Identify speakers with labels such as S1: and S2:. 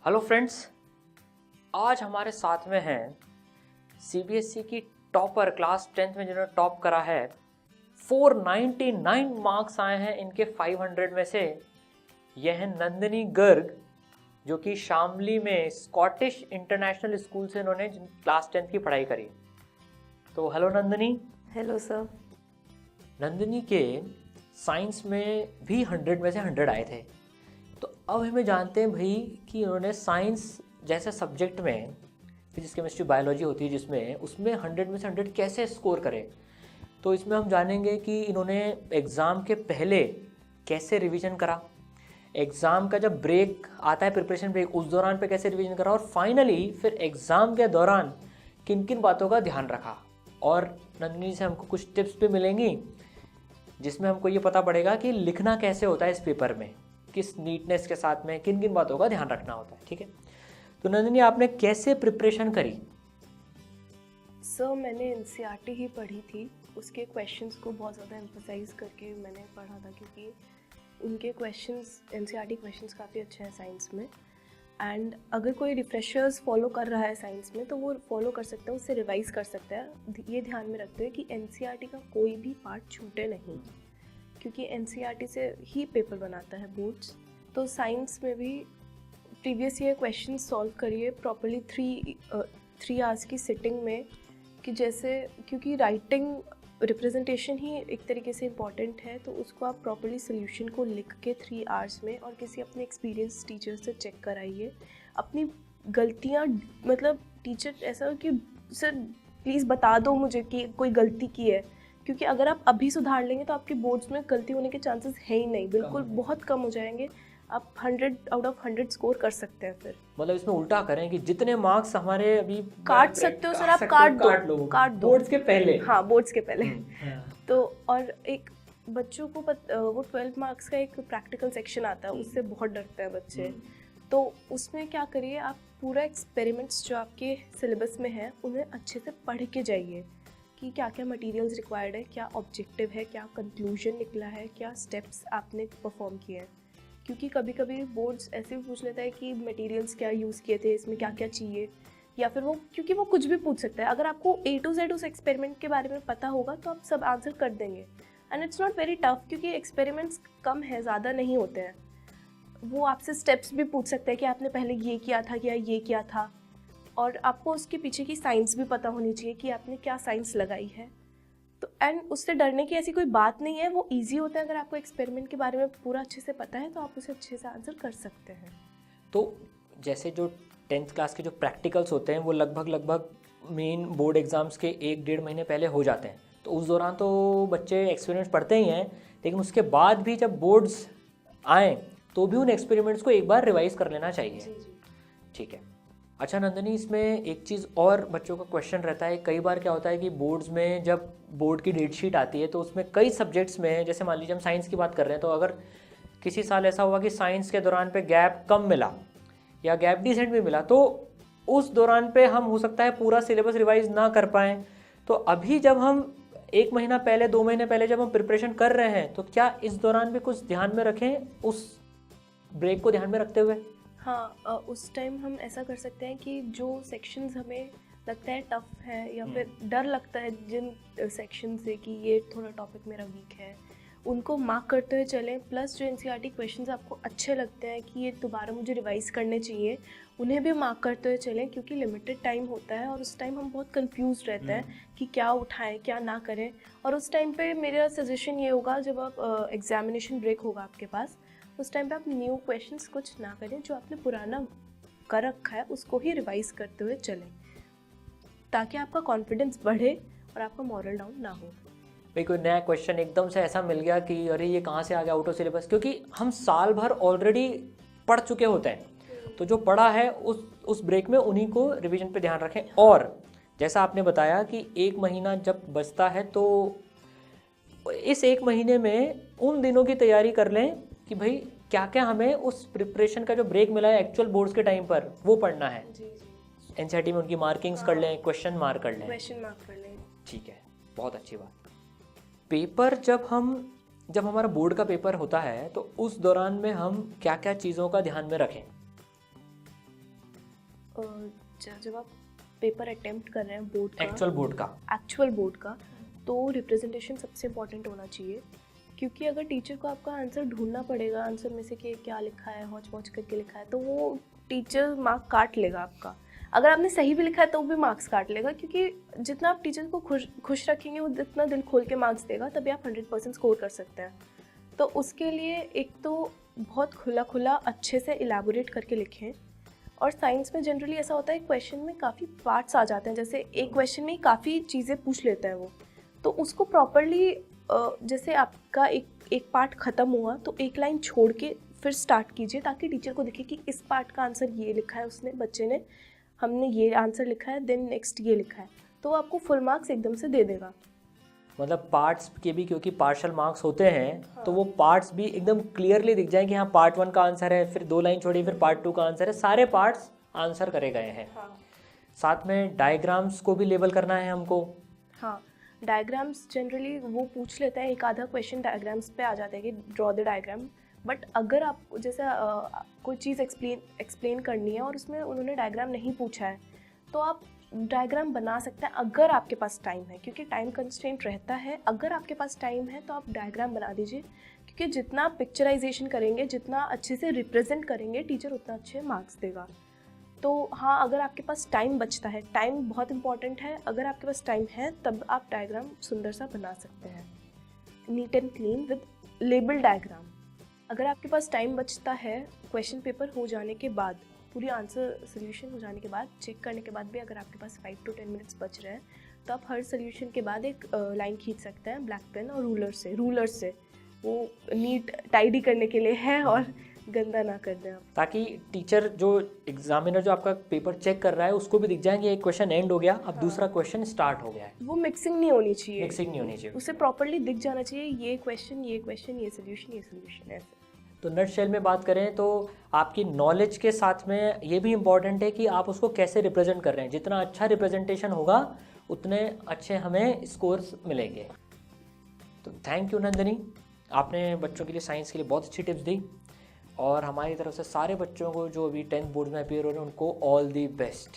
S1: Hello friends, आज हमारे साथ में हैं सीबीएसई की टॉपर क्लास 10th में जिन्होंने टॉप करा है। 499 मार्क्स आए हैं इनके 500 में से। यह है नंदिनी गर्ग, जो कि शामली में स्कॉटिश इंटरनेशनल स्कूल से इन्होंने क्लास 10th की पढ़ाई करी। तो hello Nandini.
S2: Hello sir.
S1: Nandini के साइंस में भी 100 में से 100 आए थे। तो अब हमें जानते हैं भाई कि उन्होंने साइंस जैसे सब्जेक्ट में फिजिक्स केमिस्ट्री बायोलॉजी होती है जिसमें उसमें 100 में से 100 कैसे स्कोर करें। तो इसमें हम जानेंगे कि इन्होंने एग्ज़ाम के पहले कैसे रिवीजन करा, एग्ज़ाम का जब ब्रेक आता है प्रिपरेशन ब्रेक उस दौरान पे कैसे रिवीजन करा, और फाइनली फिर एग्ज़ाम के दौरान किन किन बातों का ध्यान रखा। और नंदिनी से हमको कुछ टिप्स भी मिलेंगी जिसमें हमको ये पता पड़ेगा कि लिखना कैसे होता है इस पेपर में, किस नीटनेस के साथ में किन किन बातों का ध्यान रखना होता है। ठीक है, तो नंदिनी आपने कैसे प्रिपरेशन करी?
S2: सर मैंने एनसीईआरटी ही पढ़ी थी, उसके क्वेश्चंस को बहुत ज़्यादा एम्फसाइज करके मैंने पढ़ा था, क्योंकि उनके क्वेश्चंस एनसीईआरटी क्वेश्चंस काफ़ी अच्छे हैं साइंस में। एंड अगर कोई रिफ्रेशर्स फॉलो कर रहा है साइंस में तो वो फॉलो कर सकता है, उससे रिवाइज कर सकता है, ये ध्यान में रखते हुए कि एनसीईआरटी का कोई भी पार्ट छूटे नहीं, क्योंकि एनसीईआरटी से ही पेपर बनाता है बोर्ड्स। तो साइंस में भी प्रीवियस ईयर क्वेश्चन सॉल्व करिए प्रॉपर्ली 3 आवर्स की सिटिंग में, कि जैसे क्योंकि राइटिंग रिप्रेजेंटेशन ही एक तरीके से इम्पॉर्टेंट है, तो उसको आप प्रॉपर्ली सोल्यूशन को लिख के 3 आवर्स में और किसी अपने एक्सपीरियंस टीचर से चेक कराइए। अपनी गलतियाँ मतलब टीचर ऐसा हो कि सर प्लीज़ बता दो मुझे कि कोई गलती की है, क्योंकि अगर आप अभी सुधार लेंगे तो आपके बोर्ड्स में गलती होने के चांसेस है ही नहीं, बिल्कुल बहुत कम हो जाएंगे। आप 100 आउट ऑफ 100 स्कोर कर सकते हैं। फिर
S1: मतलब इसमें उल्टा करें कि जितने मार्क्स हमारे अभी
S2: काट सकते हो सर, आप काट दो
S1: बोर्ड्स के पहले।
S2: हाँ, बोर्ड्स के पहले।
S1: हाँ।
S2: तो और एक बच्चों को वो 12 मार्क्स का एक प्रैक्टिकल सेक्शन आता है, उससे बहुत डरते हैं बच्चे। तो उसमें क्या करिए, आप पूरा एक्सपेरिमेंट्स जो आपके सिलेबस में है उन्हें अच्छे से पढ़ के जाइए कि क्या क्या मटेरियल्स रिक्वायर्ड है, क्या ऑब्जेक्टिव है, क्या कंक्लूजन निकला है, क्या स्टेप्स आपने परफॉर्म किए हैं। क्योंकि कभी कभी बोर्ड्स ऐसे भी पूछ लेता है कि मटेरियल्स क्या यूज़ किए थे, इसमें क्या क्या चाहिए, या फिर वो क्योंकि वो कुछ भी पूछ सकता है। अगर आपको A to Z उस एक्सपेरिमेंट के बारे में पता होगा तो आप सब आंसर कर देंगे। And it's not very tough, क्योंकि एक्सपेरिमेंट्स कम है, ज़्यादा नहीं होते हैं। वो आपसे स्टेप्स भी पूछ सकते हैं कि आपने पहले ये किया था या ये किया था, और आपको उसके पीछे की साइंस भी पता होनी चाहिए कि आपने क्या साइंस लगाई है। तो एंड उससे डरने की ऐसी कोई बात नहीं है, वो इजी होता है। अगर आपको एक्सपेरिमेंट के बारे में पूरा अच्छे से पता है तो आप उसे अच्छे से आंसर कर सकते हैं।
S1: तो जैसे जो 10th क्लास के जो प्रैक्टिकल्स होते हैं वो लगभग मेन बोर्ड एग्ज़ाम्स के 1-1.5 महीने पहले हो जाते हैं। तो उस दौरान तो बच्चे एक्सपेरिमेंट्स पढ़ते ही हैं, लेकिन उसके बाद भी जब बोर्ड्स आएँ तो भी उन एक्सपेरिमेंट्स को एक बार रिवाइज़ कर लेना चाहिए। ठीक है। अच्छा नंदिनी, इसमें एक चीज़ और बच्चों का क्वेश्चन रहता है, कई बार क्या होता है कि बोर्ड्स में जब बोर्ड की डेट शीट आती है तो उसमें कई सब्जेक्ट्स में, जैसे मान लीजिए हम साइंस की बात कर रहे हैं, तो अगर किसी साल ऐसा हुआ कि साइंस के दौरान पे गैप कम मिला या गैप डिसेंट भी मिला, तो उस दौरान पे हम हो सकता है पूरा सिलेबस रिवाइज ना कर पाएँ। तो अभी जब हम 1 महीना पहले 2 महीने पहले जब हम प्रिपरेशन कर रहे हैं, तो क्या इस दौरान भी कुछ ध्यान में रखें उस ब्रेक को ध्यान में रखते हुए?
S2: हाँ, उस टाइम हम ऐसा कर सकते हैं कि जो सेक्शंस हमें लगता है टफ है या फिर डर लगता है जिन सेक्शन से कि ये थोड़ा टॉपिक मेरा वीक है, उनको मार्क करते हुए चलें। प्लस जो एनसीईआरटी क्वेश्चंस आपको अच्छे लगते हैं कि ये दोबारा मुझे रिवाइज करने चाहिए, उन्हें भी मार्क करते हुए चलें, क्योंकि लिमिटेड टाइम होता है और उस टाइम हम बहुत कंफ्यूज रहते हैं कि क्या उठाएं क्या ना करें। और उस टाइम पे मेरा सजेशन ये होगा, जब आप एग्जामिनेशन ब्रेक होगा आपके पास, उस टाइम पे आप न्यू क्वेश्चंस कुछ ना करें, जो आपने पुराना कर रखा है उसको ही रिवाइज करते हुए चलें, ताकि आपका कॉन्फिडेंस बढ़े और आपका मॉरल डाउन ना हो।
S1: भाई कोई नया क्वेश्चन एकदम से ऐसा मिल गया कि अरे ये कहाँ से आ गया आउट ऑफ सिलेबस, क्योंकि हम साल भर ऑलरेडी पढ़ चुके होते हैं, तो जो पढ़ा है उस ब्रेक में उन्हीं को रिवीजन पे ध्यान रखें। और जैसा आपने बताया कि 1 महीना जब बचता है तो इस 1 महीने में उन दिनों की तैयारी कर लें कि भाई क्या क्या हमें उस प्रिपरेशन का जो ब्रेक मिला है एक्चुअल बोर्ड्स के टाइम पर वो पढ़ना है। एनसीईआरटी में उनकी मार्किंग्स कर लें, क्वेश्चन मार्क कर लें। ठीक है, बहुत अच्छी बात। पेपर जब हमारा बोर्ड का पेपर होता है तो उस दौरान में हम क्या क्या चीज़ों का ध्यान में रखें?
S2: जब आप पेपर अटेम्प्ट कर रहे हैं बोर्ड का, एक्चुअल बोर्ड का, तो रिप्रेजेंटेशन सबसे इम्पॉर्टेंट होना चाहिए, क्योंकि अगर टीचर को आपका आंसर ढूंढना पड़ेगा आंसर में से कि क्या लिखा है, हौच पौच करके लिखा है, तो वो टीचर मार्क काट लेगा आपका। अगर आपने सही भी लिखा है तो भी मार्क्स काट लेगा, क्योंकि जितना आप टीचर को खुश रखेंगे वो जितना दिल खोल के मार्क्स देगा, तभी आप 100% स्कोर कर सकते हैं। तो उसके लिए एक तो बहुत खुला अच्छे से इलेबोरेट करके लिखें। और साइंस में जनरली ऐसा होता है क्वेश्चन में काफ़ी पार्ट्स आ जाते हैं, जैसे एक क्वेश्चन में काफ़ी चीज़ें पूछ लेते हैं वो, तो उसको प्रॉपरली जैसे आपका एक पार्ट ख़त्म हुआ तो एक लाइन छोड़ के फिर स्टार्ट कीजिए, ताकि टीचर को दिखे कि इस पार्ट का आंसर ये लिखा है उसने, बच्चे ने, हमने ये आंसर लिखा है, देन नेक्स्ट ये लिखा है, तो आपको फुल मार्क्स एकदम से दे देगा।
S1: मतलब पार्ट्स के भी क्योंकि पार्शल मार्क्स होते हैं, हाँ। तो वो पार्ट्स भी एकदम क्लियरली दिख जाए कि हाँ पार्ट 1 का आंसर है, फिर 2 लाइन छोड़ी, फिर पार्ट 2 का आंसर है, सारे पार्ट्स आंसर करे गए हैं। हाँ। साथ में डायग्राम्स को भी लेबल करना है हमको। हाँ,
S2: डायग्राम्स जनरली वो पूछ लेते हैं, एक आधा क्वेश्चन डायग्राम्स पे आ जाता है कि ड्रॉ द डायग्राम, बट अगर आप जैसे कोई चीज़ एक्सप्लेन करनी है और उसमें उन्होंने डायग्राम नहीं पूछा है, तो आप डायग्राम बना सकते हैं अगर आपके पास टाइम है, क्योंकि टाइम कंस्ट्रेंट रहता है। अगर आपके पास टाइम है तो आप डायग्राम बना दीजिए, क्योंकि जितना आप पिक्चराइजेशन करेंगे, जितना अच्छे से रिप्रेजेंट करेंगे, टीचर उतना अच्छे मार्क्स देगा। तो हाँ, अगर आपके पास टाइम बचता है, टाइम बहुत इंपॉर्टेंट है, अगर आपके पास टाइम है तब आप डायग्राम सुंदर सा बना सकते हैं, neat and clean with label diagram. अगर आपके पास टाइम बचता है, क्वेश्चन पेपर हो जाने के बाद, पूरी आंसर सोल्यूशन हो जाने के बाद, चेक करने के बाद भी अगर आपके पास 5 to 10 मिनट्स बच रहे हैं, तो आप हर सोल्यूशन के बाद एक लाइन खींच सकते हैं ब्लैक पेन और रूलर से। वो नीट टाइडी करने के लिए है और गंदा ना कर दें आप,
S1: ताकि टीचर जो एग्जामिनर जो आपका पेपर चेक कर रहा है उसको भी दिख जाएंगे एक क्वेश्चन एंड हो गया, अब दूसरा क्वेश्चन स्टार्ट हो गया है।
S2: वो मिक्सिंग नहीं होनी चाहिए, उसे प्रॉपर्ली दिख जाना चाहिए, ये क्वेश्चन ये सोल्यूशन ऐसे।
S1: तो नटशेल में बात करें तो आपकी नॉलेज के साथ में ये भी इम्पॉर्टेंट है कि आप उसको कैसे रिप्रेजेंट कर रहे हैं। जितना अच्छा रिप्रेजेंटेशन होगा उतने अच्छे हमें स्कोर्स मिलेंगे। तो थैंक यू नंदिनी, आपने बच्चों के लिए साइंस के लिए बहुत अच्छी टिप्स दी, और हमारी तरफ से सारे बच्चों को जो अभी 10th बोर्ड में अपीयर हो रहे हैं उनको ऑल द बेस्ट।